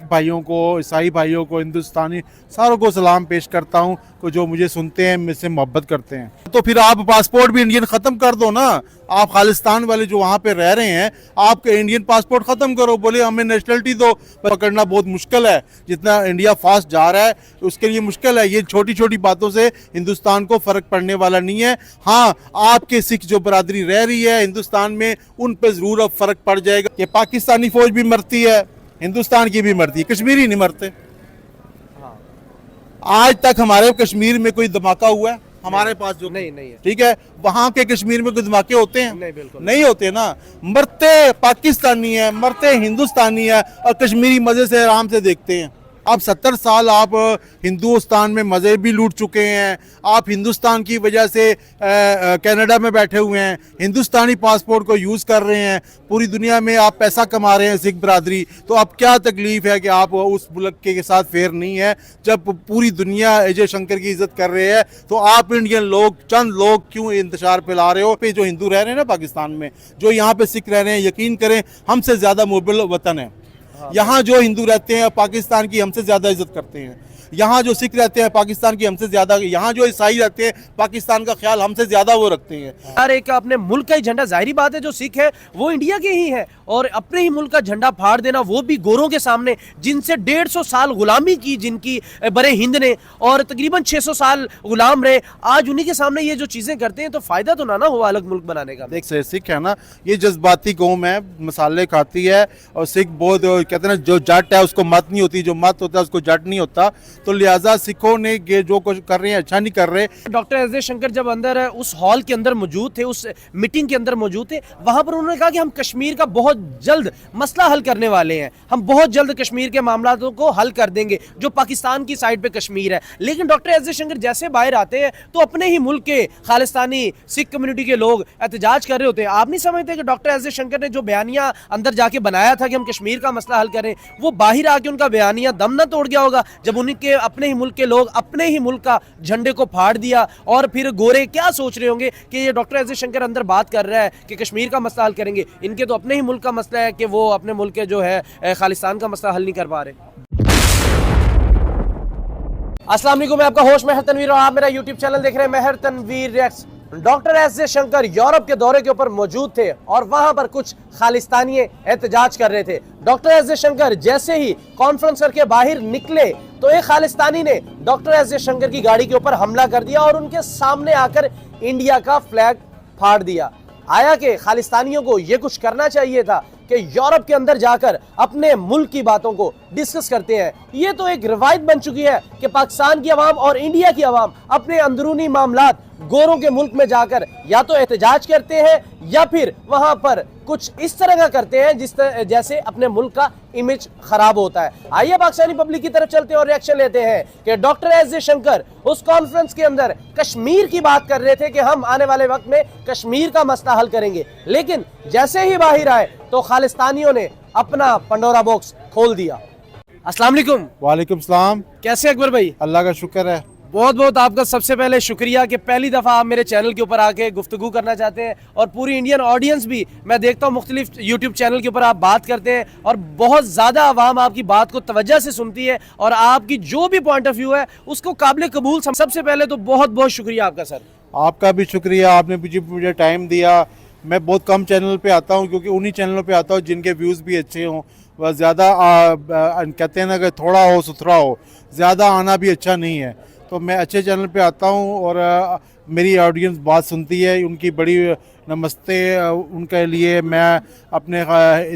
भाइयों को, ईसाई भाइयों को, हिंदुस्तानी सारों को सलाम पेश करता हूँ को जो मुझे सुनते हैं, मुझसे मोहब्बत करते हैं। तो फिर आप पासपोर्ट भी इंडियन ख़त्म कर दो ना। आप खालिस्तान वाले जो वहाँ पे रह रहे हैं, आप इंडियन पासपोर्ट ख़त्म करो, बोले हमें नेशनलिटी दो। पकड़ना बहुत मुश्किल है, जितना इंडिया फास्ट जा रहा है उसके लिए मुश्किल है। ये छोटी छोटी बातों से हिंदुस्तान को फ़र्क पड़ने वाला नहीं है। हाँ, आपके सिख जो बरादरी रह रही है हिंदुस्तान में, उन पर ज़रूर अब फ़र्क पड़ जाएगा। कि पाकिस्तानी फ़ौज भी मरती है, हिंदुस्तान की भी मरती है, कश्मीरी नहीं मरते। आज तक हमारे कश्मीर में कोई धमाका हुआ है? हमारे पास जो नहीं है। ठीक है, वहां के कश्मीर में कोई धमाके होते हैं? नहीं, बिल्कुल नहीं होते ना। मरते पाकिस्तानी है, मरते हिंदुस्तानी है, और कश्मीरी मजे से आराम से देखते हैं। अब 70 साल आप हिंदुस्तान में मज़े भी लूट चुके हैं। आप हिंदुस्तान की वजह से कनाडा में बैठे हुए हैं, हिंदुस्तानी पासपोर्ट को यूज़ कर रहे हैं, पूरी दुनिया में आप पैसा कमा रहे हैं सिख बरादरी। तो अब क्या तकलीफ़ है कि आप उस मुल्क के साथ फेयर नहीं है? जब पूरी दुनिया अजय शंकर की इज़्ज़त कर रहे हैं, तो आप इंडियन लोग, चंद लोग क्यों इंतशार फैला रहे हो? पे जो हिंदू रह रहे हैं ना पाकिस्तान में, जो यहाँ पे सिख रह रहे हैं, यकीन करें हमसे ज़्यादा मुबल वतन है। यहाँ जो हिंदू रहते हैं पाकिस्तान की हमसे ज़्यादा इज्जत करते हैं। यहाँ जो सिख रहते हैं पाकिस्तान की हमसे ज़्यादा, यहाँ जो ईसाई रहते हैं पाकिस्तान का ख्याल हमसे ज़्यादा वो रखते हैं। यार एक अपने मुल्क का ही झंडा, जाहिर बात है जो सिख है वो इंडिया के ही है, और अपने ही मुल्क का झंडा फाड़ देना, वो भी गोरों के सामने, जिनसे 150 साल गुलामी की जिनकी बड़े हिंद ने, और तकरीबन 600 साल गुलाम रहे, आज उन्हीं के सामने ये जो चीज़ें करते हैं, तो फ़ायदा तो ना हो अलग मुल्क बनाने का। देख सिख है ना, ये जज्बाती कौम है, मसाले खाती है, और सिख बहुत कहते हैं ना, जो जट है उसको मत नहीं होती, जो मत होता है उसको जट नहीं होता। तो लिहाजा सिखों ने ये जो कुछ कर रहे हैं अच्छा नहीं कर रहे। डॉक्टर एस जयशंकर जब अंदर उस हॉल के अंदर मौजूद थे, उस मीटिंग के अंदर मौजूद थे, वहां पर उन्होंने कहा कि हम कश्मीर का बहुत जल्द मसला हल करने वाले हैं, हम बहुत जल्द कश्मीर के मामलों को हल कर देंगे, जो पाकिस्तान की साइड पे कश्मीर है। लेकिन डॉक्टर एस जयशंकर जैसे बाहर आते हैं तो अपने ही मुल्क के खालिस्तानी सिख कम्युनिटी के लोग एहतजाज कर रहे होते हैं। आप नहीं समझते कि डॉक्टर एस जयशंकर ने जो बयानिया अंदर जाके बनाया था कि हम कश्मीर का मसला हल करें, वो बाहर आके उनका बयानिया दम ना तोड़ गया होगा, जब उनके अपने ही मुल्क के लोग अपने ही मुल्क का झंडे को फाड़ दिया? और फिर गोरे क्या सोच रहे होंगे कि ये डॉक्टर एस जयशंकर अंदर बात कर रहा है कि कश्मीर का मसला हल करेंगे, इनके तो अपने ही मुल्क का मसला है कि वो अपने मुल्क के जो है खालिस्तान का मसला हल नहीं कर पा रहे। अस्सलाम वालेकुम, मैं आपका होस्ट मेहर तनवीर और आप मेरा यूट्यूब चैनल देख रहे हैं Mehar Tanveer reacts. Doctor S Jaishankar Europe के दौरे के ऊपर मौजूद थे और वहां पर कुछ खालिस्तानी एहतजाज कर रहे थे। डॉक्टर एस जयशंकर जैसे ही कॉन्फ्रेंस करके बाहर निकले तो एक खालिस्तानी ने डॉक्टर एस जयशंकर की गाड़ी के ऊपर हमला कर दिया और उनके सामने आकर इंडिया का फ्लैग फाड़ दिया। आया कि खालिस्तानियों को यह कुछ करना चाहिए था कि यूरोप के अंदर जाकर अपने मुल्क की बातों को डिस्कस करते हैं। ये तो एक रवायत बन चुकी है कि पाकिस्तान की आवाम और इंडिया की आवाम अपने अंदरूनी मामलात गोरों के मुल्क में जाकर या तो एहतजाज करते हैं या फिर वहां पर कुछ इस तरह का करते हैं जिस तरह जैसे अपने मुल्क का इमेज खराब होता है। आइए पाकिस्तानी पब्लिक की तरफ चलते हैं और रिएक्शन लेते हैं कि डॉक्टर एस जयशंकर उस कॉन्फ्रेंस के अंदर कश्मीर की बात कर रहे थे कि हम आने वाले वक्त में कश्मीर का मसला हल करेंगे, लेकिन जैसे ही बाहर आए तो खालिस्तानियों ने अपना पंडोरा बॉक्स खोल दिया। अस्सलाम वालेकुम। वालेकुम सलाम। कैसे अकबर भाई? अल्लाह का शुक्र है। बहुत बहुत आपका सबसे पहले शुक्रिया कि पहली दफ़ा आप मेरे चैनल के ऊपर आके गुफ्तगू करना चाहते हैं, और पूरी इंडियन ऑडियंस भी, मैं देखता हूँ मुख्तलिफ यूट्यूब चैनल के ऊपर आप बात करते हैं और बहुत ज़्यादा आवाम आपकी बात को तवज्जो से सुनती है और आपकी जो भी पॉइंट ऑफ व्यू है उसको काबिल कबूल। सबसे पहले तो बहुत बहुत शुक्रिया आपका सर। आपका भी शुक्रिया, आपने मुझे टाइम दिया। मैं बहुत कम चैनल पे आता हूँ क्योंकि उन्हीं चैनलों पे आता हूँ जिनके व्यूज़ भी अच्छे हों। वह ज़्यादा कहते हैं ना कि थोड़ा हो सुथरा हो, ज़्यादा आना भी अच्छा नहीं है। तो मैं अच्छे चैनल पे आता हूँ और मेरी ऑडियंस बात सुनती है, उनकी बड़ी नमस्ते। उनके लिए मैं अपने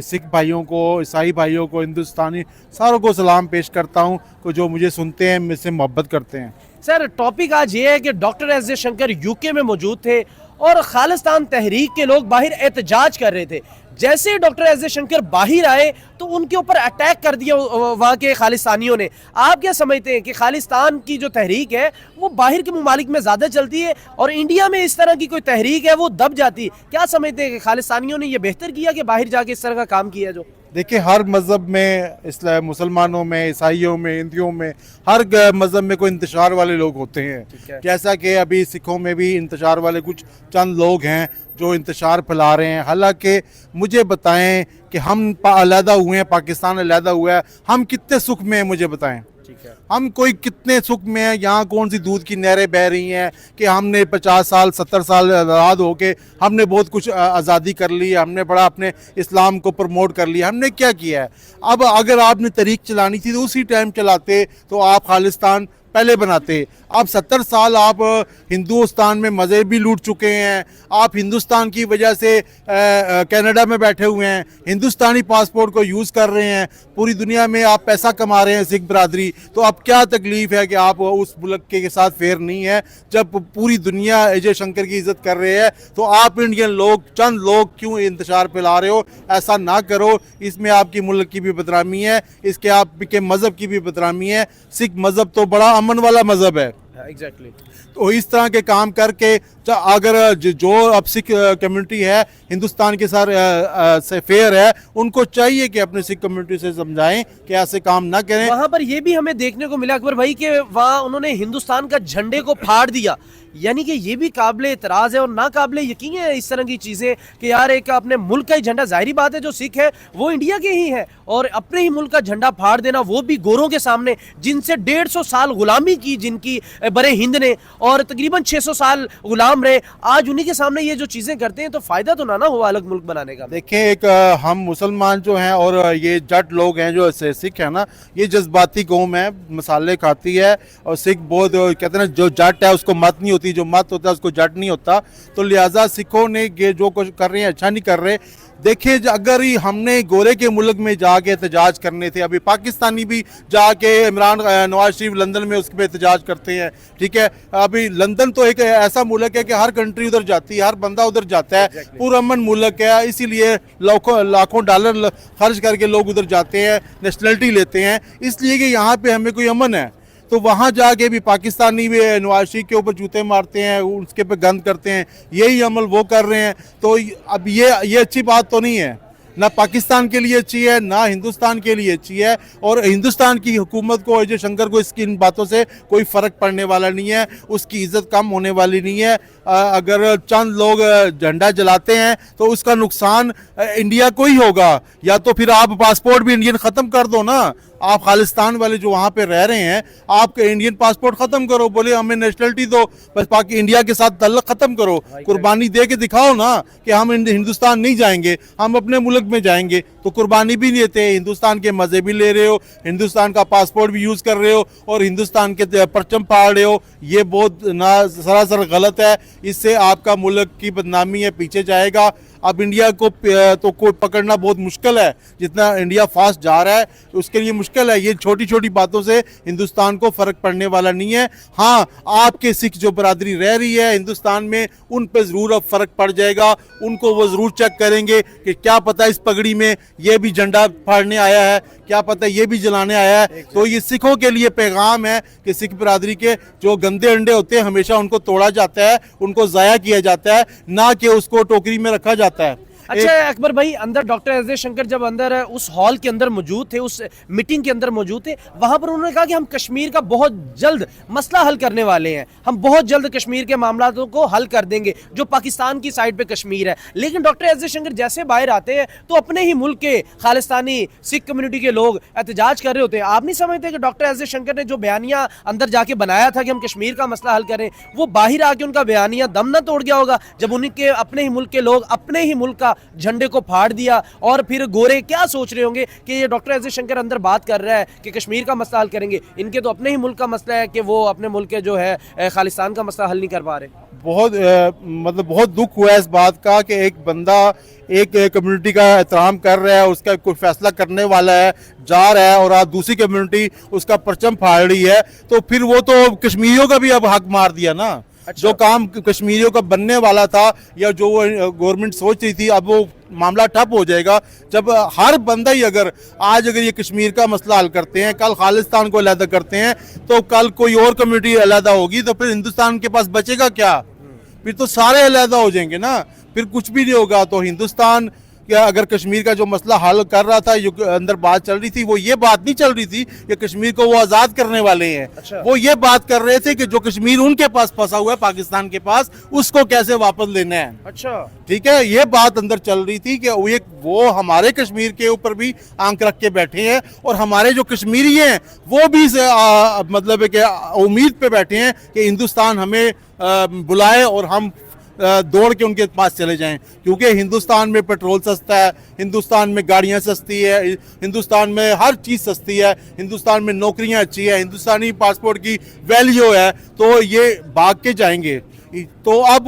सिख भाइयों को, ईसाई भाइयों को, हिंदुस्तानी सारों को सलाम पेश करता हूँ को जो मुझे सुनते हैं, मुझसे मोहब्बत करते हैं। सर टॉपिक आज ये है कि डॉक्टर एस जयशंकर यूके में मौजूद थे और खालिस्तान तहरीक के लोग बाहर एहतजाज कर रहे थे। जैसे ही डॉक्टर एस जयशंकर बाहर आए तो उनके ऊपर अटैक कर दिया वहाँ के खालिस्तानियों ने। आप क्या समझते हैं कि खालिस्तान की जो तहरीक है वो बाहर के ममालिक में ज़्यादा चलती है और इंडिया में इस तरह की कोई तहरीक है वो दब जाती है? क्या समझते हैं कि खालिस्तानियों ने ये बेहतर किया कि बाहर जाके इस तरह का काम किया? जो देखिए, हर मज़हब में, इसलिए मुसलमानों में, ईसाइयों में, हिंदुओं में, हर मज़हब में कोई इंतशार वाले लोग होते हैं। जैसा कि अभी सिखों में भी इंतशार वाले कुछ चंद लोग हैं जो इंतशार फैला रहे हैं। हालांकि मुझे बताएं कि हम अलहदा हुए हैं, पाकिस्तान अलहदा हुआ है, हम कितने सुख में हैं मुझे बताएं। ठीक है। हम कोई कितने सुख में हैं, यहाँ कौन सी दूध की नहरें बह रही हैं कि हमने 50 साल 70 साल आज़ाद होके हमने बहुत कुछ आज़ादी कर ली, हमने बड़ा अपने इस्लाम को प्रमोट कर लिया। हमने क्या किया है? अब अगर आपने तरीक चलानी थी तो उसी टाइम चलाते तो आप खालिस्तान पहले बनाते। अब 70 साल आप हिंदुस्तान में मज़े भी लूट चुके हैं। आप हिंदुस्तान की वजह से कनाडा में बैठे हुए हैं, हिंदुस्तानी पासपोर्ट को यूज़ कर रहे हैं, पूरी दुनिया में आप पैसा कमा रहे हैं सिख बरादरी। तो अब क्या तकलीफ़ है कि आप उस मुल्क के साथ फेयर नहीं है? जब पूरी दुनिया अजय शंकर की इज़्ज़त कर रहे हैं तो आप इंडियन लोग, चंद लोग क्यों इंतशार फैला रहे हो? ऐसा ना करो। इसमें आपकी मुल्क की भी बदनामी है, इसके आपके मज़हब की भी बदनामी है। सिख मज़हब तो बड़ा अमन वाला मज़हब है। एग्जैक्टली। तो इस तरह के काम करके अगर जो अब सिख कम्युनिटी है हिंदुस्तान के साथ से फेयर है, उनको चाहिए कि अपने सिख कम्युनिटी से समझाएं कि ऐसे काम ना करें। वहां पर ये भी हमें देखने को मिला अकबर भाई कि वहां उन्होंने हिंदुस्तान का झंडे को फाड़ दिया, यानी कि ये भी काबिले इतराज है और ना काबिले यकीन है इस तरह की चीजें कि यार एक अपने मुल्क का ही झंडा, जाहिर बात है जो सिख है वो इंडिया के ही है, और अपने ही मुल्क का झंडा फाड़ देना, वो भी गोरों के सामने जिनसे 150 साल गुलामी की जिनकी बड़े हिंद ने, और तकरीबन 600 साल गुलाम रहे, आज उन्हीं के सामने ये जो चीजें करते हैं तो फायदा तो ना हुआ अलग मुल्क बनाने का। देखें, एक हम मुसलमान जो हैं और ये जट लोग हैं जो सिख है ना, ये जज्बाती कौम है, मसाले खाती है। और सिख बहुत कहते हैं ना, जो जट है उसको मत नहीं होती, जो मत होता है उसको जट नहीं होता। तो लिहाजा सिखों ने ये जो कुछ कर रहे हैं अच्छा नहीं कर रहे। देखिए, अगर ही हमने गोरे के मुल्क में जाके एहतजाज करने थे, अभी पाकिस्तानी भी जाके इमरान नवाज शरीफ लंदन में उसके पे एहतजाज करते हैं, ठीक है। अभी लंदन तो एक ऐसा मुल्क है कि हर कंट्री उधर जाती है, हर बंदा उधर जाता है, पुरअमन मुल्क है, इसीलिए लाखों डॉलर खर्च करके लोग उधर जाते हैं, नेशनलिटी लेते हैं, इसलिए कि यहाँ पे हमें कोई अमन है। तो वहाँ जाके भी पाकिस्तानी भी नवाज शरीफ के ऊपर जूते मारते हैं, उसके पे गंद करते हैं, यही अमल वो कर रहे हैं। तो अब ये अच्छी बात तो नहीं है, ना पाकिस्तान के लिए अच्छी है, ना हिंदुस्तान के लिए अच्छी है। और हिंदुस्तान की हुकूमत को, अजय शंकर को इन बातों से कोई फ़र्क पड़ने वाला नहीं है, उसकी इज़्ज़त कम होने वाली नहीं है। अगर चंद लोग झंडा जलाते हैं तो उसका नुकसान इंडिया को ही होगा। या तो फिर आप पासपोर्ट भी इंडियन ख़त्म कर दो ना, आप खालिस्तान वाले जो वहाँ पे रह रहे हैं, आप इंडियन पासपोर्ट ख़त्म करो, बोले हमें नेशनलिटी दो, बस बाकी इंडिया के साथ तल्लुक़ ख़त्म करो, कुर्बानी दे के दिखाओ ना कि हम हिंदुस्तान नहीं जाएंगे, हम अपने मुल्क में जाएंगे। तो कुर्बानी भी नहीं देते, हिंदुस्तान के मज़े भी ले रहे हो, हिंदुस्तान का पासपोर्ट भी यूज़ कर रहे हो और हिंदुस्तान के परचम फाड़ रहे हो। ये बहुत ना सरासर गलत है, इससे आपका मुल्क की बदनामी है, पीछे जाएगा। अब इंडिया को तो कोई पकड़ना बहुत मुश्किल है, जितना इंडिया फास्ट जा रहा है उसके लिए मुश्किल है। ये छोटी छोटी बातों से हिंदुस्तान को फ़र्क पड़ने वाला नहीं है। हाँ, आपके सिख जो बरादरी रह रही है हिंदुस्तान में, उन पर ज़रूर अब फ़र्क पड़ जाएगा, उनको वो ज़रूर चेक करेंगे कि क्या पता इस पगड़ी में ये भी झंडा फाड़ने आया है, क्या पता ये भी जलाने आया है। तो ये सिखों के लिए पैगाम है कि सिख बरादरी के जो गंदे अंडे होते हैं हमेशा उनको तोड़ा जाता है, उनको ज़ाया किया जाता है, ना कि उसको टोकरी में रखा जाता है। अच्छा अकबर भाई, अंदर डॉक्टर एस जयशंकर जब अंदर उस हॉल के अंदर मौजूद थे, उस मीटिंग के अंदर मौजूद थे, वहां पर उन्होंने कहा कि हम कश्मीर का बहुत जल्द मसला हल करने वाले हैं, हम बहुत जल्द कश्मीर के मामलों को हल कर देंगे, जो पाकिस्तान की साइड पे कश्मीर है। लेकिन डॉक्टर एस जयशंकर जैसे बाहर आते हैं तो अपने ही मुल्क के खालिस्तानी सिख कम्युनिटी के लोग एहतजाज कर रहे होते हैं। आप नहीं समझते कि डॉक्टर एस जयशंकर ने जो बयानिया अंदर जाके बनाया था कि हम कश्मीर का मसला हल करें, वो बाहर आके उनका बयानिया दम ना तोड़ गया होगा जब उनके अपने ही मुल्क के लोग अपने ही मुल्क का झंडे को फाड़ दिया? और फिर गोरे क्या सोच रहे होंगे कि ये डॉक्टर एस जयशंकर अंदर बात कर रहा है कि कश्मीर का मसला हल करेंगे, इनके तो अपने ही मुल्क का मसला है कि वो अपने मुल्क के जो है खालिस्तान का मसला हल नहीं कर पा रहे। बहुत मतलब बहुत दुख हुआ इस बात का कि एक बंदा एक कम्युनिटी का एहतराम कर रहा है, उसका कोई फैसला करने वाला है, जा रहा है, और आप दूसरी कम्युनिटी उसका परचम फाड़ रही है, तो फिर वो तो कश्मीरियों का भी अब हक मार दिया ना। अच्छा। जो काम कश्मीरियों का बनने वाला था या जो गवर्नमेंट सोच रही थी, अब वो मामला ठप हो जाएगा जब हर बंदा ही अगर ये कश्मीर का मसला हल करते हैं, कल खालिस्तान को अलहदा करते हैं, तो कल कोई और कम्युनिटी अलहदा होगी, तो फिर हिंदुस्तान के पास बचेगा क्या? फिर तो सारे अलहदा हो जाएंगे ना, फिर कुछ भी नहीं होगा। तो हिंदुस्तान क्या अगर कश्मीर का जो मसला हल कर रहा था, अंदर बात चल रही थी, वो ये बात नहीं चल रही थी कि कश्मीर को वो आज़ाद करने वाले हैं। अच्छा। वो ये बात कर रहे थे कि जो कश्मीर उनके पास फंसा हुआ है पाकिस्तान के पास, उसको कैसे वापस लेना है। अच्छा, ठीक है, ये बात अंदर चल रही थी कि वो हमारे कश्मीर के ऊपर भी आंख रख के बैठे हैं और हमारे जो कश्मीरी हैं वो भी मतलब है कि उम्मीद पे बैठे हैं कि हिंदुस्तान हमें बुलाए और हम दौड़ के उनके पास चले जाएं, क्योंकि हिंदुस्तान में पेट्रोल सस्ता है, हिंदुस्तान में गाड़ियां सस्ती है, हिंदुस्तान में हर चीज़ सस्ती है, हिंदुस्तान में नौकरियां अच्छी है, हिंदुस्तानी पासपोर्ट की वैल्यू है, तो ये भाग के जाएंगे। तो अब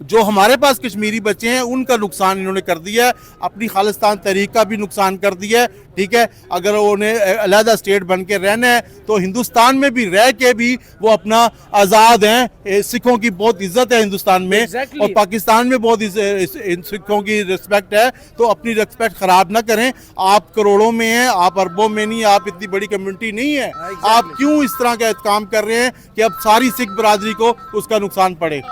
जो हमारे पास कश्मीरी बच्चे हैं उनका नुकसान इन्होंने कर दिया है, अपनी खालिस्तान तहरीक का भी नुकसान कर दिया है। ठीक है, अगर उन्हें अलहदा स्टेट बन के रहना है तो हिंदुस्तान में भी रह के भी वो अपना आज़ाद हैं। सिखों की बहुत इज्जत है हिंदुस्तान में। Exactly. और पाकिस्तान में बहुत सिखों की रिस्पेक्ट है, तो अपनी रिस्पेक्ट खराब ना करें। आप करोड़ों में हैं, आप अरबों में नहीं, आप इतनी बड़ी कम्युनिटी नहीं है। Exactly. आप क्यों इस तरह का काम कर रहे हैं कि अब सारी सिख बरादरी को उसका नुकसान पड़े।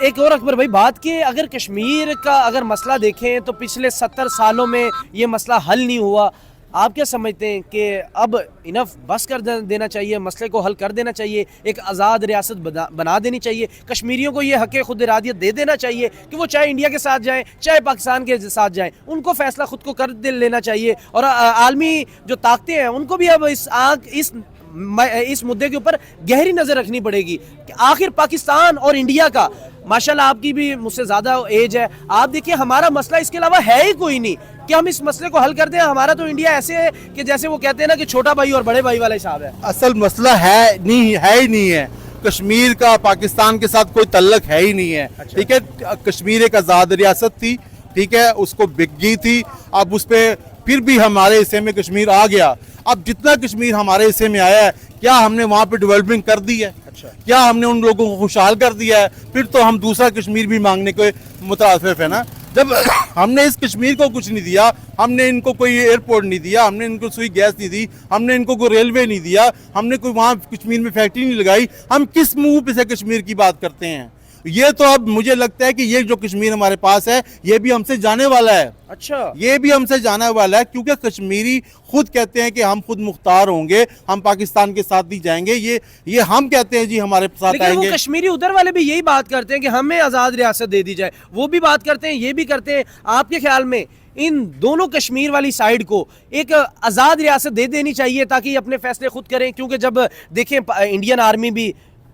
एक और अकबर भाई बात की, अगर कश्मीर का अगर मसला देखें तो पिछले 70 सालों में ये मसला हल नहीं हुआ। आप क्या समझते हैं कि अब इनफ बस कर देना चाहिए, मसले को हल कर देना चाहिए, एक आज़ाद रियासत बना देनी चाहिए, कश्मीरियों को ये हक़ खुद इरादियत दे देना चाहिए कि वो चाहे इंडिया के साथ जाएं चाहे पाकिस्तान के साथ जाएं, उनको फैसला खुद को कर लेना चाहिए। और आलमी जो ताकतें हैं उनको भी अब इस मुद्दे के ऊपर गहरी नज़र रखनी पड़ेगी कि आखिर पाकिस्तान और इंडिया का, माशाल्लाह आपकी भी मुझसे ज़्यादा एज है, आप देखिए हमारा मसला इसके अलावा है ही कोई नहीं कि हम इस मसले को हल कर दें। हमारा तो इंडिया ऐसे है कि जैसे वो कहते हैं ना कि छोटा भाई और बड़े भाई वाला हिसाब है। असल मसला है ही नहीं है। कश्मीर का पाकिस्तान के साथ कोई तल्लक है ही नहीं है। अच्छा। ठीक है, कश्मीर एक आज़ाद रियासत थी, ठीक है, उसको बिक गई थी। अब उस पर फिर भी हमारे हिस्से में कश्मीर आ गया। अब जितना कश्मीर हमारे हिस्से में आया है, क्या हमने वहाँ पे डेवलपमेंट कर दी है? अच्छा। क्या हमने उन लोगों को खुशहाल कर दिया है? फिर तो हम दूसरा कश्मीर भी मांगने के मुतासिफ है ना। जब हमने इस कश्मीर को कुछ नहीं दिया, हमने इनको कोई एयरपोर्ट नहीं दिया, हमने इनको सुई गैस नहीं दी, हमने इनको कोई रेलवे नहीं दिया, हमने कोई वहाँ कश्मीर में फैक्ट्री नहीं लगाई, हम किस मुंह पे से कश्मीर की बात करते हैं? ये तो अब मुझे लगता है कि ये जो कश्मीर हमारे पास है ये भी हमसे जाने वाला है। अच्छा, ये भी हमसे जाने वाला है, क्योंकि कश्मीरी खुद कहते हैं कि हम खुद मुख्तार होंगे, हम पाकिस्तान के साथ नहीं जाएंगे। ये हम कहते हैं जी हमारे साथ लेकिन आएंगे। वो कश्मीरी उधर वाले भी यही बात करते हैं कि हमें आज़ाद रियासत दे दी जाए, वो भी बात करते हैं, ये भी करते हैं। आपके ख्याल में इन दोनों कश्मीर वाली साइड को एक आज़ाद रियासत दे देनी चाहिए ताकि ये अपने फैसले खुद करें? क्योंकि जब देखें इंडियन आर्मी भी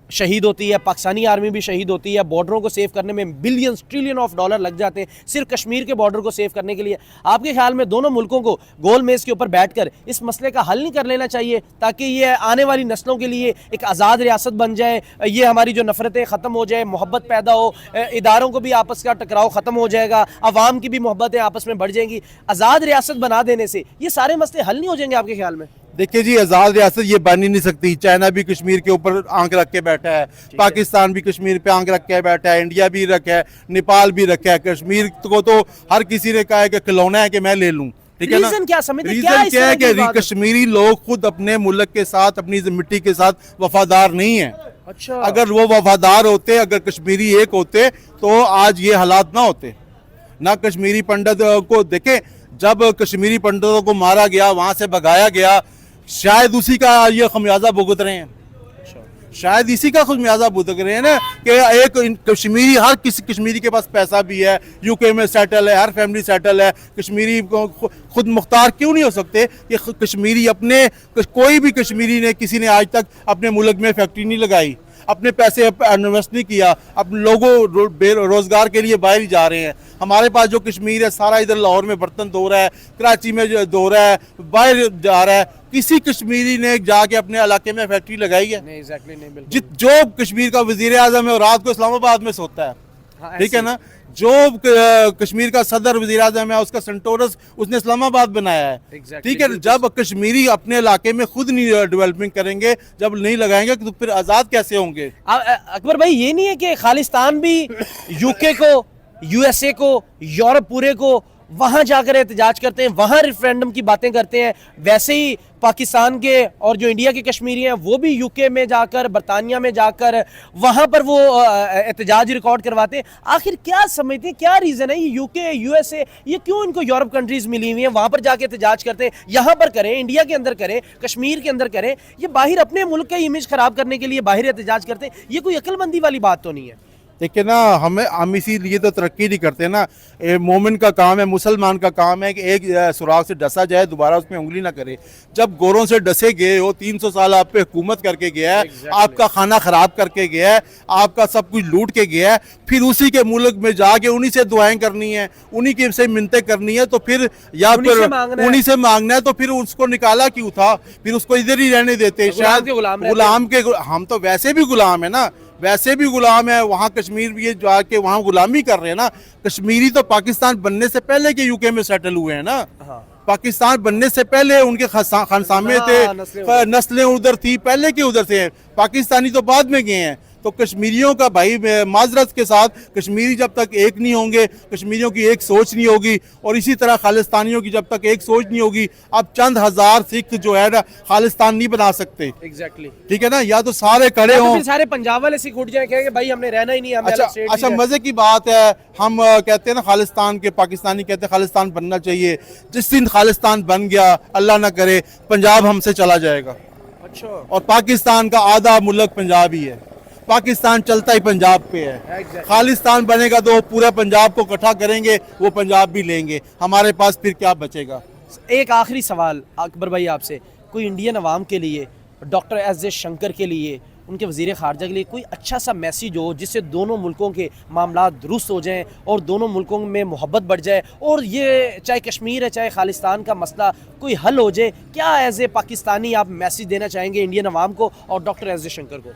शहीद होती है, पाकिस्तानी आर्मी भी शहीद होती है, बॉर्डरों को सेव करने में बिलियंस ट्रिलियन ऑफ डॉलर लग जाते हैं सिर्फ कश्मीर के बॉर्डर को सेव करने के लिए। आपके ख्याल में दोनों मुल्कों को गोल मेज के ऊपर बैठकर इस मसले का हल नहीं कर लेना चाहिए ताकि ये आने वाली नस्लों के लिए एक आज़ाद रियासत बन जाए, ये हमारी जो नफरतें ख़त्म हो जाए, मोहब्बत पैदा हो, इदारों को भी आपस का टकराव ख़त्म हो जाएगा, अवाम की भी मोहब्बतें आपस में बढ़ जाएंगी। आज़ाद रियासत बना देने से ये सारे मसले हल नहीं हो जाएंगे आपके ख्याल में? देखिए जी, आज़ाद रियासत ये बन ही नहीं सकती। चाइना भी कश्मीर के ऊपर आंख रख के बैठा है, पाकिस्तान भी कश्मीर पे आंख रख के बैठा है, इंडिया भी रखा है, नेपाल भी रखा है। कश्मीर को तो हर किसी ने कहा है कि खिलौना है कि मैं ले लूं। ठीक है ना? रीजन क्या समझते हैं? रीजन क्या है कि कश्मीरी लोग खुद अपने मुल्क के साथ, अपनी मिट्टी के साथ वफादार नहीं है। अच्छा, अगर वो वफादार होते, अगर कश्मीरी एक होते तो आज ये हालात ना होते। ना कश्मीरी पंडित को देखें, जब कश्मीरी पंडितों को मारा गया, वहां से भगाया गया, शायद उसी का ये खमियाजा भुगत रहे हैं। शायद इसी का खमियाजा भुगत रहे हैं ना कि एक कश्मीरी, हर किसी कश्मीरी के पास पैसा भी है, यूके में सेटल है, हर फैमिली सेटल है। कश्मीरी खुद मुख्तार क्यों नहीं हो सकते कि कश्मीरी अपने, कोई भी कश्मीरी ने, किसी ने आज तक अपने मुल्क में फैक्ट्री नहीं लगाई, अपने पैसे इन्वेस्ट नहीं किया, अपने लोगों बेरोजगार के लिए बाहर ही जा रहे हैं। हमारे पास जो कश्मीर है सारा इधर लाहौर में बर्तन धो रहा है, कराची में धो रहा है, बाहर जा रहा है। किसी कश्मीरी ने जाके अपने इलाके में फैक्ट्री लगाई है? नहीं, एग्जैक्टली नहीं, बिल्कुल। जो कश्मीर का वजीर आजम है और रात को इस्लामाबाद में सोता है, हाँ, ठीक है ना। जो कश्मीर का सदर वजीर आजम है उसका सेंटोरस उसने इस्लामाबाद बनाया है। Exactly, ठीक है, जब कश्मीरी अपने इलाके में खुद नहीं डेवलपमेंट करेंगे, जब नहीं लगाएंगे तो फिर आज़ाद कैसे होंगे? अकबर भाई, ये नहीं है कि खालिस्तान भी यूके को, यूएसए को, यूरोप पूरे को वहां जाकर एहतजाज करते हैं, वहां रेफरेंडम की बातें करते हैं। वैसे ही पाकिस्तान के और जो इंडिया के कश्मीरी हैं वो भी यूके में जाकर, बरतानिया में जाकर वहां पर वो एहतजाज रिकॉर्ड करवाते हैं। आखिर क्या समझते हैं, क्या रीजन है ये यूके, यूएसए, ये क्यों इनको यूरोप कंट्रीज मिली हुई हैं, वहां पर जाके एहतजाज करते हैं? यहाँ पर करें, इंडिया के अंदर करें, कश्मीर के अंदर करें, ये बाहर अपने मुल्क का इमेज खराब करने के लिए बाहर एहतजाज करते हैं। ये कोई अक्लमंदी वाली बात तो नहीं है। देखिए ना, हम इसीलिए तो तरक्की नहीं करते ना। मोमिन का काम है, मुसलमान का काम है कि एक सुराख से डसा जाए, दोबारा उसमें उंगली ना करे। जब गोरों से डसे गए हो, 300 साल आप पे हुकूमत करके गया है, आपका खाना खराब करके गया है, आपका सब कुछ लूट के गया है, फिर उसी के मुल्क में जाके उन्हीं से दुआएं करनी है, उन्हीं की से मिन्नतें करनी है, तो फिर या उन्हीं फिर से उन्हीं से मांगना है, तो फिर उसको निकाला क्यों था? फिर उसको इधर ही रहने देते। शायद गुलाम के, हम तो वैसे भी गुलाम है ना, वैसे भी गुलाम है। वहाँ कश्मीर भी ये जाके वहाँ गुलामी कर रहे हैं ना। कश्मीरी तो पाकिस्तान बनने से पहले के यूके में सेटल हुए हैं ना। पाकिस्तान बनने से पहले उनके खानसामे थे, नस्लें उधर थी, पहले के उधर से हैं। पाकिस्तानी तो बाद में गए हैं। तो कश्मीरियों का भाई माजरत के साथ, कश्मीरी जब तक एक नहीं होंगे, कश्मीरियों की एक सोच नहीं होगी, और इसी तरह खालिस्तानियों की जब तक एक सोच नहीं होगी, अब चंद हजार सिख जो है ना खालिस्तान नहीं बना सकते। एग्जैक्टली, ठीक है ना। या तो सारे खड़े हों, तो सारे पंजाब वाले सिख उठ जाए, कहेंगे भाई हमने रहना ही नहीं, हमें अलग स्टेट अच्छा मजे की बात है। हम कहते हैं ना खालिस्तान के, पाकिस्तानी कहते हैं खालिस्तान बनना चाहिए। जिस दिन खालिस्तान बन गया, अल्लाह ना करे, पंजाब हमसे चला जाएगा। अच्छा, और पाकिस्तान का आधा मुल्क पंजाब ही है। पाकिस्तान चलता ही पंजाब पे है। खालिस्तान बनेगा तो पूरा पंजाब को इकट्ठा करेंगे, वो पंजाब भी लेंगे, हमारे पास फिर क्या बचेगा? एक आखिरी सवाल अकबर भाई आपसे, कोई इंडियन अवाम के लिए, डॉक्टर एस जयशंकर के लिए, उनके वज़ीर ख़ारजा के लिए कोई अच्छा सा मैसेज हो जिससे दोनों मुल्कों के मामला दुरुस्त हो जाएं और दोनों मुल्कों में मोहब्बत बढ़ जाए, और ये चाहे कश्मीर है चाहे खालिस्तान का मसला कोई हल हो जाए? क्या एज ए पाकिस्तानी आप मैसेज देना चाहेंगे इंडियन अवाम को और डॉक्टर एस जयशंकर को?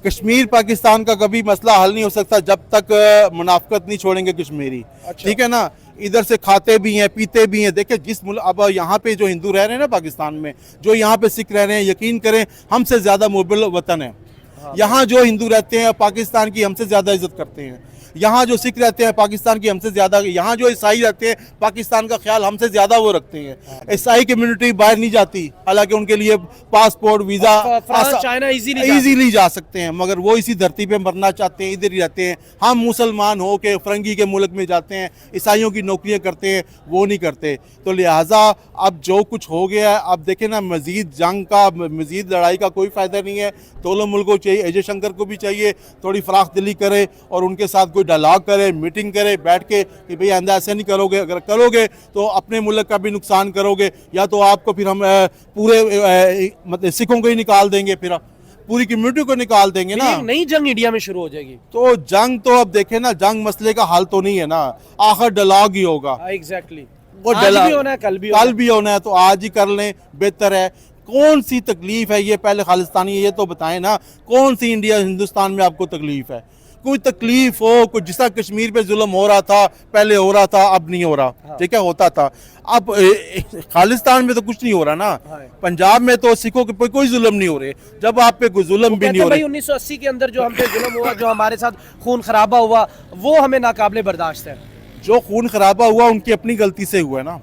कश्मीर पाकिस्तान का कभी मसला हल नहीं हो सकता जब तक मुनाफकत नहीं छोड़ेंगे कश्मीरी। अच्छा। ठीक है ना। इधर से खाते भी हैं, पीते भी हैं। देखिए जिस मुल्क, अब यहाँ पे जो हिंदू रह रहे हैं ना पाकिस्तान में, जो यहाँ पे सिख रह रहे हैं, यकीन करें हमसे ज़्यादा मुबल वतन है। यहाँ जो हिंदू रहते हैं पाकिस्तान की हमसे ज़्यादा इज्जत करते हैं। यहाँ जो सिख रहते हैं पाकिस्तान की हमसे ज़्यादा, यहाँ जो ईसाई रहते हैं पाकिस्तान का ख्याल हमसे ज़्यादा वो रखते हैं। ईसाई कम्युनिटी बाहर नहीं जाती, हालांकि उनके लिए पासपोर्ट, वीज़ा, चाइना इजीली जा सकते हैं, मगर वो इसी धरती पे मरना चाहते हैं, इधर ही रहते हैं। हम मुसलमान हो के फरंगी के मुल्क में जाते हैं, ईसाइयों की नौकरियाँ करते हैं, वो नहीं करते। तो लिहाजा अब जो कुछ हो गया है, अब देखें ना, मज़ीद जंग का, मज़ीद लड़ाई का कोई फ़ायदा नहीं है। दोनों मुल्कों को चाहिए, अजय शंकर को भी चाहिए थोड़ी फराख दिली करे और उनके साथ कोई डायलॉग करे, मीटिंग करे बैठ के कि भई आइंदा ऐसे नहीं करोगे, अगर करोगे तो अपने मुल्क का भी नुकसान करोगे, या तो आपको फिर हम पूरे मतलब सिखों को ही निकाल देंगे, फिर पूरी कम्युनिटी को निकाल देंगे ना। नई जंग इंडिया में शुरू हो जाएगी। तो जंग तो अब देखें ना, जंग मसले का हल तो नहीं है ना, आखिर डायलॉग ही होगा। एग्जैक्टली, वो आज भी होना है, कल भी होना है, तो आज ही कर लें, बेहतर है। कौन सी तकलीफ है ये पहले खालिस्तानी ये तो बताएं ना, कौन सी इंडिया हिंदुस्तान में आपको तकलीफ है? कोई तकलीफ हो, कुछ जिस तरह कश्मीर पे जुल्म हो रहा था, पहले हो रहा था, अब नहीं हो रहा। हाँ। ठीक है, होता था। अब खालिस्तान में तो कुछ नहीं हो रहा ना। हाँ। पंजाब में तो सिखों के कोई जुल्म नहीं हो रहे, जब आप पे कोई जुल्म भी नहीं हो रहे। 1980 के अंदर जो हम पे जुल्म हुआ, जो हमारे साथ खून खराबा हुआ, वो हमें नाकाबिले बर्दाश्त है। जो खून खराबा हुआ उनकी अपनी गलती से हुआ ना,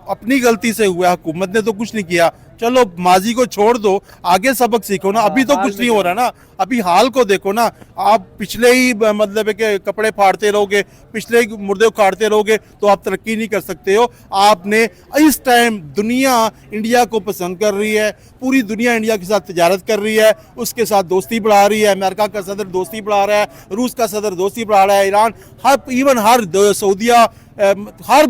अपनी गलती से हुआ। हुकूमत ने तो कुछ नहीं किया। चलो माजी को छोड़ दो, आगे सबक सीखो ना। अभी तो कुछ नहीं हो रहा ना, अभी हाल को देखो ना। आप पिछले ही मतलब है कि कपड़े फाड़ते रहोगे, पिछले ही मुर्दे उखाड़ते रहोगे तो आप तरक्की नहीं कर सकते हो। आपने इस टाइम दुनिया इंडिया को पसंद कर रही है, पूरी दुनिया इंडिया के साथ तजारत कर रही है, उसके साथ दोस्ती बढ़ा रही है। अमेरिका का सदर दोस्ती बढ़ा रहा है, रूस का सदर दोस्ती बढ़ा रहा है, ईरान, इवन हर सऊदिया, हर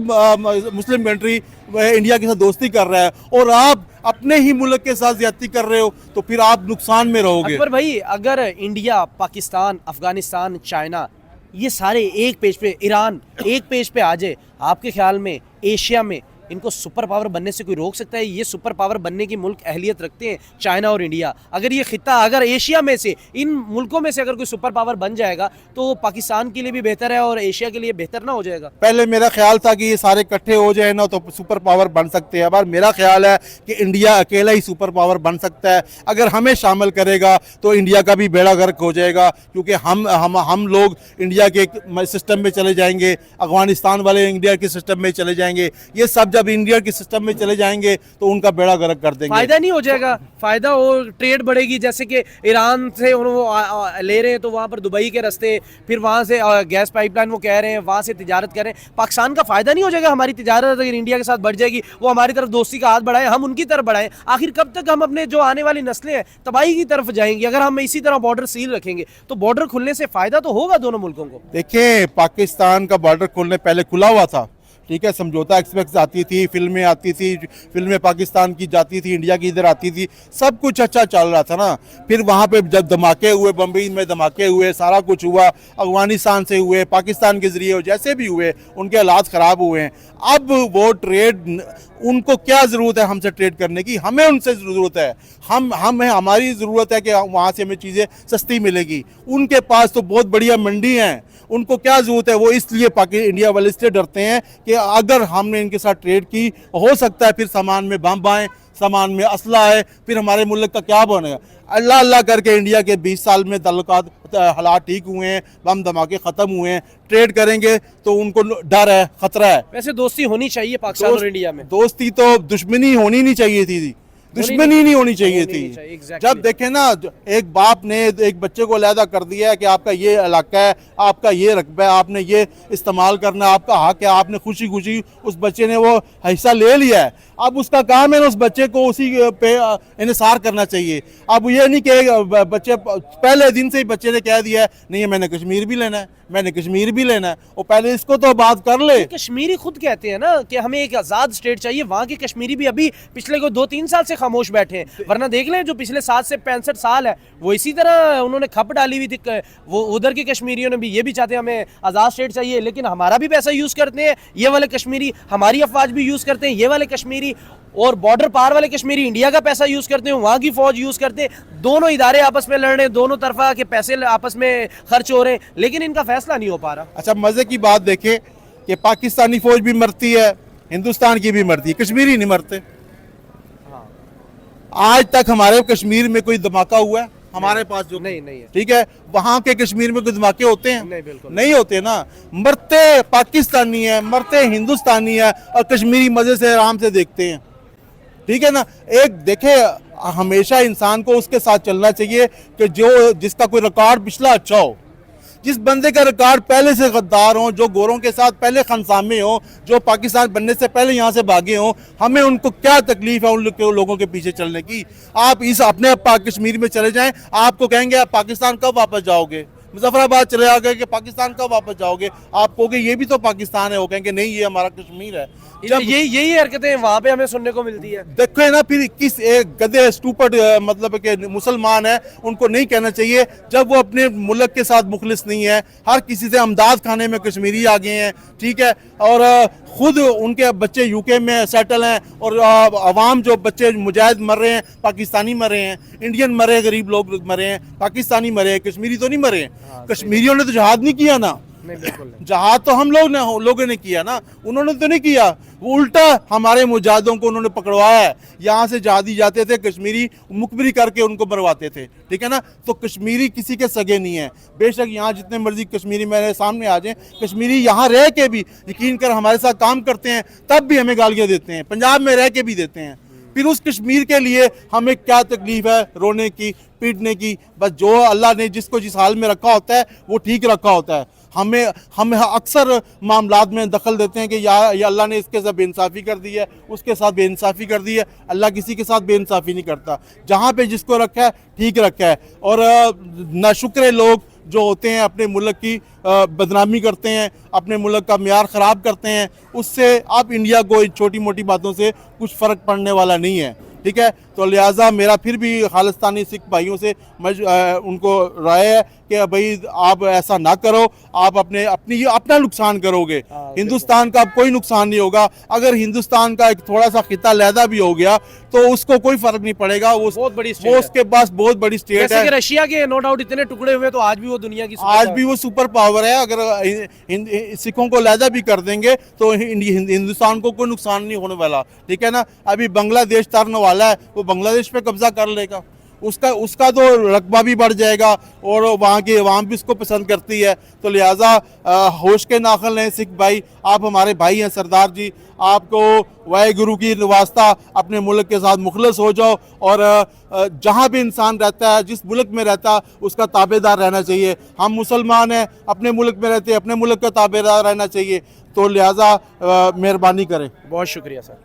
मुस्लिम कंट्री इंडिया के साथ दोस्ती कर रहा है, और आप अपने ही मुल्क के साथ ज्यादती कर रहे हो, तो फिर आप नुकसान में रहोगे। अकबर भाई, अगर इंडिया, पाकिस्तान, अफगानिस्तान, चाइना, ये सारे एक पेज पे, ईरान एक पेज पे आ जाए, आपके ख्याल में एशिया में इनको सुपर पावर बनने से कोई रोक सकता है? ये सुपर पावर बनने की मुल्क अहलियत रखते हैं, चाइना और इंडिया। अगर ये खिता, अगर एशिया में से, इन मुल्कों में से अगर कोई सुपर पावर बन जाएगा तो पाकिस्तान के लिए भी बेहतर है और एशिया के लिए बेहतर ना हो जाएगा? पहले मेरा ख्याल था कि ये सारे इकट्ठे हो जाए ना तो सुपर पावर बन सकते हैं, पर मेरा ख्याल है कि इंडिया अकेला ही सुपर पावर बन सकता है। अगर हमें शामिल करेगा तो इंडिया का भी बेड़ा गर्क हो जाएगा, क्योंकि हम लोग इंडिया के सिस्टम में चले जाएंगे, अफगानिस्तान वाले इंडिया के सिस्टम में चले जाएंगे। ये सब जब इंडिया के सिस्टम में चले जाएंगे तो उनका बेड़ा गर्क कर देंगे। फायदा नहीं हो जाएगा? फायदा हो, ट्रेड बढ़ेगी। जैसे कि ईरान से वो ले रहे हैं तो वहाँ पर दुबई के रास्ते, फिर वहाँ से गैस पाइपलाइन वो कह रहे हैं, वहाँ से तिजारत कर रहे हैं। पाकिस्तान का फायदा नहीं हो जाएगा? हमारी तिजारत अगर इंडिया के साथ बढ़ जाएगी, वो हमारी तरफ दोस्ती का हाथ बढ़ाए, हम उनकी तरफ बढ़ाएं, आखिर कब तक हम अपने जो आने वाली नस्लें हैं तबाही की तरफ जाएंगी? अगर हम इसी तरह बॉर्डर सील रखेंगे तो बॉर्डर खुलने से फायदा तो होगा दोनों मुल्कों को। देखिए, पाकिस्तान का बॉर्डर खोलने पहले खुला हुआ था, ठीक है, समझौता एक्सप्रेस आती थी, फिल्में आती थी, फिल्में पाकिस्तान की जाती थी, इंडिया की इधर आती थी, सब कुछ अच्छा चल रहा था ना। फिर वहाँ पे जब धमाके हुए, बम्बई में धमाके हुए, सारा कुछ हुआ, अफगानिस्तान से हुए, पाकिस्तान के जरिए जैसे भी हुए, उनके हालात ख़राब हुए हैं। अब वो ट्रेड, उनको क्या ज़रूरत है हमसे ट्रेड करने की? हमें उनसे ज़रूरत है, हमारी ज़रूरत है कि वहाँ से हमें चीज़ें सस्ती मिलेगी। उनके पास तो बहुत बढ़िया मंडी हैं, उनको क्या ज़रूरत है? वो इसलिए इंडिया वाले इसलिए डरते हैं कि अगर हमने इनके साथ ट्रेड की, हो सकता है फिर सामान में बम आए, सामान में असला है, फिर हमारे मुल्क का क्या बनेगा? अल्लाह अल्लाह करके इंडिया के 20 साल में ताल्लुकात, हालात ठीक हुए हैं, बम धमाके ख़त्म हुए हैं। ट्रेड करेंगे तो उनको डर है, ख़तरा है। वैसे दोस्ती होनी चाहिए पाकिस्तान और इंडिया में? दोस्ती तो, दुश्मनी होनी नहीं चाहिए थी, दुश्मनी नहीं होनी चाहिए थी। exactly। जब देखे ना, एक बाप ने एक बच्चे को अलहदा कर दिया है कि आपका ये इलाका है, आपका ये रकबा है, आपने ये इस्तेमाल करना, आपका हक है, आपने खुशी खुशी, उस बच्चे ने वो हिस्सा ले लिया है। अब उसका काम है ना उस बच्चे को उसी पे इन्हिसार करना चाहिए। अब ये नहीं कि बच्चे पहले दिन से ही बच्चे ने कह दिया है नहीं मैंने कश्मीर भी लेना है, मैंने कश्मीर भी लेना है, और पहले इसको तो बात कर ले। कश्मीरी खुद कहते हैं ना कि हमें एक आज़ाद स्टेट चाहिए। वहाँ के कश्मीरी भी अभी पिछले को 2-3 साल से खामोश बैठे हैं, वरना देख लें जो पिछले 7 से 65 साल है वो इसी तरह उन्होंने खप डाली हुई थी। वो उधर के कश्मीरियों ने भी ये भी चाहते हैं हमें आज़ाद स्टेट चाहिए, लेकिन हमारा भी पैसा यूज़ करते हैं ये वाले कश्मीरी, हमारी अफवाज भी यूज़ करते हैं ये वाले कश्मीरी, और बॉर्डर पार वाले कश्मीरी इंडिया का पैसा यूज़ करते हैं, वहाँ की फौज यूज़ करते हैं। दोनों इदारे आपस में लड़ रहे हैं, दोनों तरफा के पैसे आपस में खर्च हो रहे हैं, लेकिन इनका फैसला नहीं हो पा रहा। अच्छा, मज़े की बात देखें कि पाकिस्तानी फौज भी मरती है, हिंदुस्तान की भी मरती है, कश्मीरी नहीं मरते। आज तक हमारे कश्मीर में कोई धमाका हुआ है? हमारे पास जो नहीं है, ठीक है, वहां के कश्मीर में कोई धमाके होते हैं? नहीं, बिल्कुल नहीं होते ना। मरते पाकिस्तानी है, मरते हिंदुस्तानी है, और कश्मीरी मजे से आराम से देखते हैं, ठीक है ना। एक देखे, हमेशा इंसान को उसके साथ चलना चाहिए कि जिसका कोई रिकॉर्ड पिछला अच्छा हो, जिस बंदे का रिकॉर्ड पहले से गद्दार हो, जो गोरों के साथ पहले खनसामे हो, जो पाकिस्तान बनने से पहले यहाँ से भागे हो, हमें उनको क्या तकलीफ है उन लोगों के पीछे चलने की? आप अपने कश्मीर में चले जाएं, आपको कहेंगे आप पाकिस्तान कब वापस जाओगे? मुजफ्फराबाद चले आ गए कि पाकिस्तान कब वापस जाओगे? आप कहोगे ये भी तो पाकिस्तान है, वो कहेंगे नहीं ये हमारा कश्मीर है। जब यही हरकतें वहाँ पे हमें सुनने को मिलती है। देखो ना, फिर किस एक गधे स्टूपिड मतलब कि मुसलमान है, उनको नहीं कहना चाहिए जब वो अपने मुल्क के साथ मुखलिस नहीं है। हर किसी से अमदाद खाने में कश्मीरी आ गए हैं, ठीक है, और खुद उनके बच्चे यूके में सेटल हैं, और अवाम जो बच्चे मुजाहिद मर रहे हैं पाकिस्तानी मर रहे हैं, इंडियन मरे, गरीब लोग मरे हैं, पाकिस्तानी मरे हैं, कश्मीरी तो नहीं मरे हैं। कश्मीरियों ने तो जहाद नहीं किया ना, जहाद तो हम लोगों ने किया ना, उन्होंने तो नहीं किया। वो उल्टा हमारे मुजाहिदों को उन्होंने पकड़वाया है। यहाँ से जहादी जाते थे, कश्मीरी मुखबरी करके उनको मरवाते थे, ठीक है ना। तो कश्मीरी किसी के सगे नहीं है। बेशक यहाँ जितने मर्जी कश्मीरी मेरे सामने आ जाएं, कश्मीरी यहाँ रह के भी यकीन कर हमारे साथ काम करते हैं, तब भी हमें गालियाँ देते हैं, पंजाब में रह के भी देते हैं। फिर उस कश्मीर के लिए हमें क्या तकलीफ है रोने की, पीटने की? बस जो अल्लाह ने जिसको जिस हाल में रखा होता है वो ठीक रखा होता है। हमें अक्सर मामलात में दखल देते हैं कि या अल्लाह ने इसके साथ बेइंसाफ़ी कर दी है, उसके साथ बेइंसाफ़ी कर दी है। अल्लाह किसी के साथ बेइंसाफ़ी नहीं करता, जहाँ पे जिसको रखा है ठीक रखा है। और नाशुक्र लोग जो होते हैं अपने मुल्क की बदनामी करते हैं, अपने मुल्क का मियार ख़राब करते हैं, उससे आप इंडिया को इन छोटी मोटी बातों से कुछ फ़र्क पड़ने वाला नहीं है, ठीक है। तो लिहाजा मेरा फिर भी खालिस्तानी सिख भाइयों से उनको राय है कि भाई आप ऐसा ना करो, आप अपना नुकसान करोगे। हिंदुस्तान का कोई नुकसान नहीं होगा। अगर हिंदुस्तान का एक थोड़ा सा खिता लहदा भी हो गया तो उसको कोई फर्क नहीं पड़ेगा। बहुत बड़ी स्टेट वो है। उसके पास बहुत बड़ी स्टेट जैसे है। कि रशिया के नो डाउट इतने टुकड़े हुए तो आज भी वो दुनिया की आज भी वो सुपर पावर है। अगर सिखों को लहदा भी कर देंगे तो हिंदुस्तान को कोई नुकसान नहीं होने वाला, ठीक है ना। अभी बांग्लादेश तरने वाला है, वो बांग्लादेश पे कब्जा कर लेगा, उसका तो रकबा भी बढ़ जाएगा और वहाँ की अवाम भी उसको पसंद करती है। तो लिहाजा होश के नाखल लें सिख भाई, आप हमारे भाई हैं सरदार जी, आपको वाहे गुरु की वास्ता अपने मुल्क के साथ मुखलस हो जाओ और जहाँ भी इंसान रहता है, जिस मुल्क में रहता है उसका ताबेदार रहना चाहिए। हम मुसलमान हैं, अपने मुल्क में रहते हैं, अपने मुल्क का ताबेदार रहना चाहिए। तो लिहाजा मेहरबानी करें। बहुत शुक्रिया सर।